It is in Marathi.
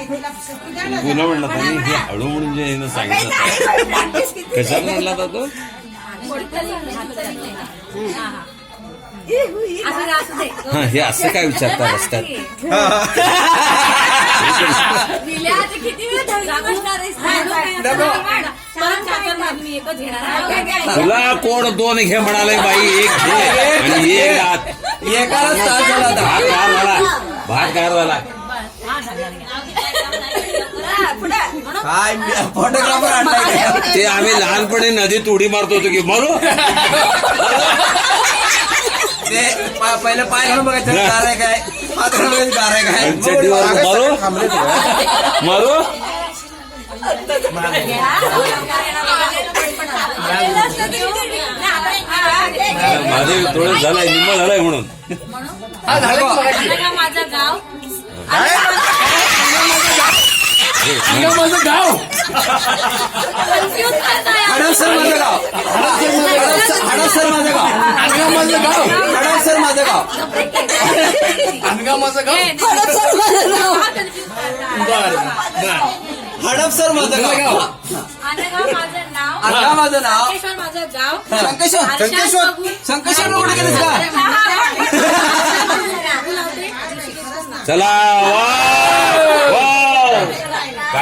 तुला म्हणला होता मी हे हळू म्हणून जे हिनं सांगितलं कशाला म्हणला होता तो हा हे असं काय विचारता रस्त्यात तुला कोण दोन घे म्हणाले बाई एक घे आणि एक आत एकाला भात गार झाला काय फोटोग्राफर ते आम्ही लहानपणी नदीत उडी मारतो होतो की मारू ते पहिलं पाय घालून बघायचं गार आहे काय हात घालून बघायचं गार आहे काय चड्डीवर मारू माझे थोडं झालंय निम्मा झालाय म्हणून माझं गाव माझं गाव हडपसर माझं गाव हडपसर माझं गाव अनगाव माझं गाव हडपसर माझं गाव अनगाव माझं गाव हडपसर माझं गाव अनगाव माझं नाव माझं गाव संकेश्वर संकेश्वर संकेश्वर कुठे गेलीस का चला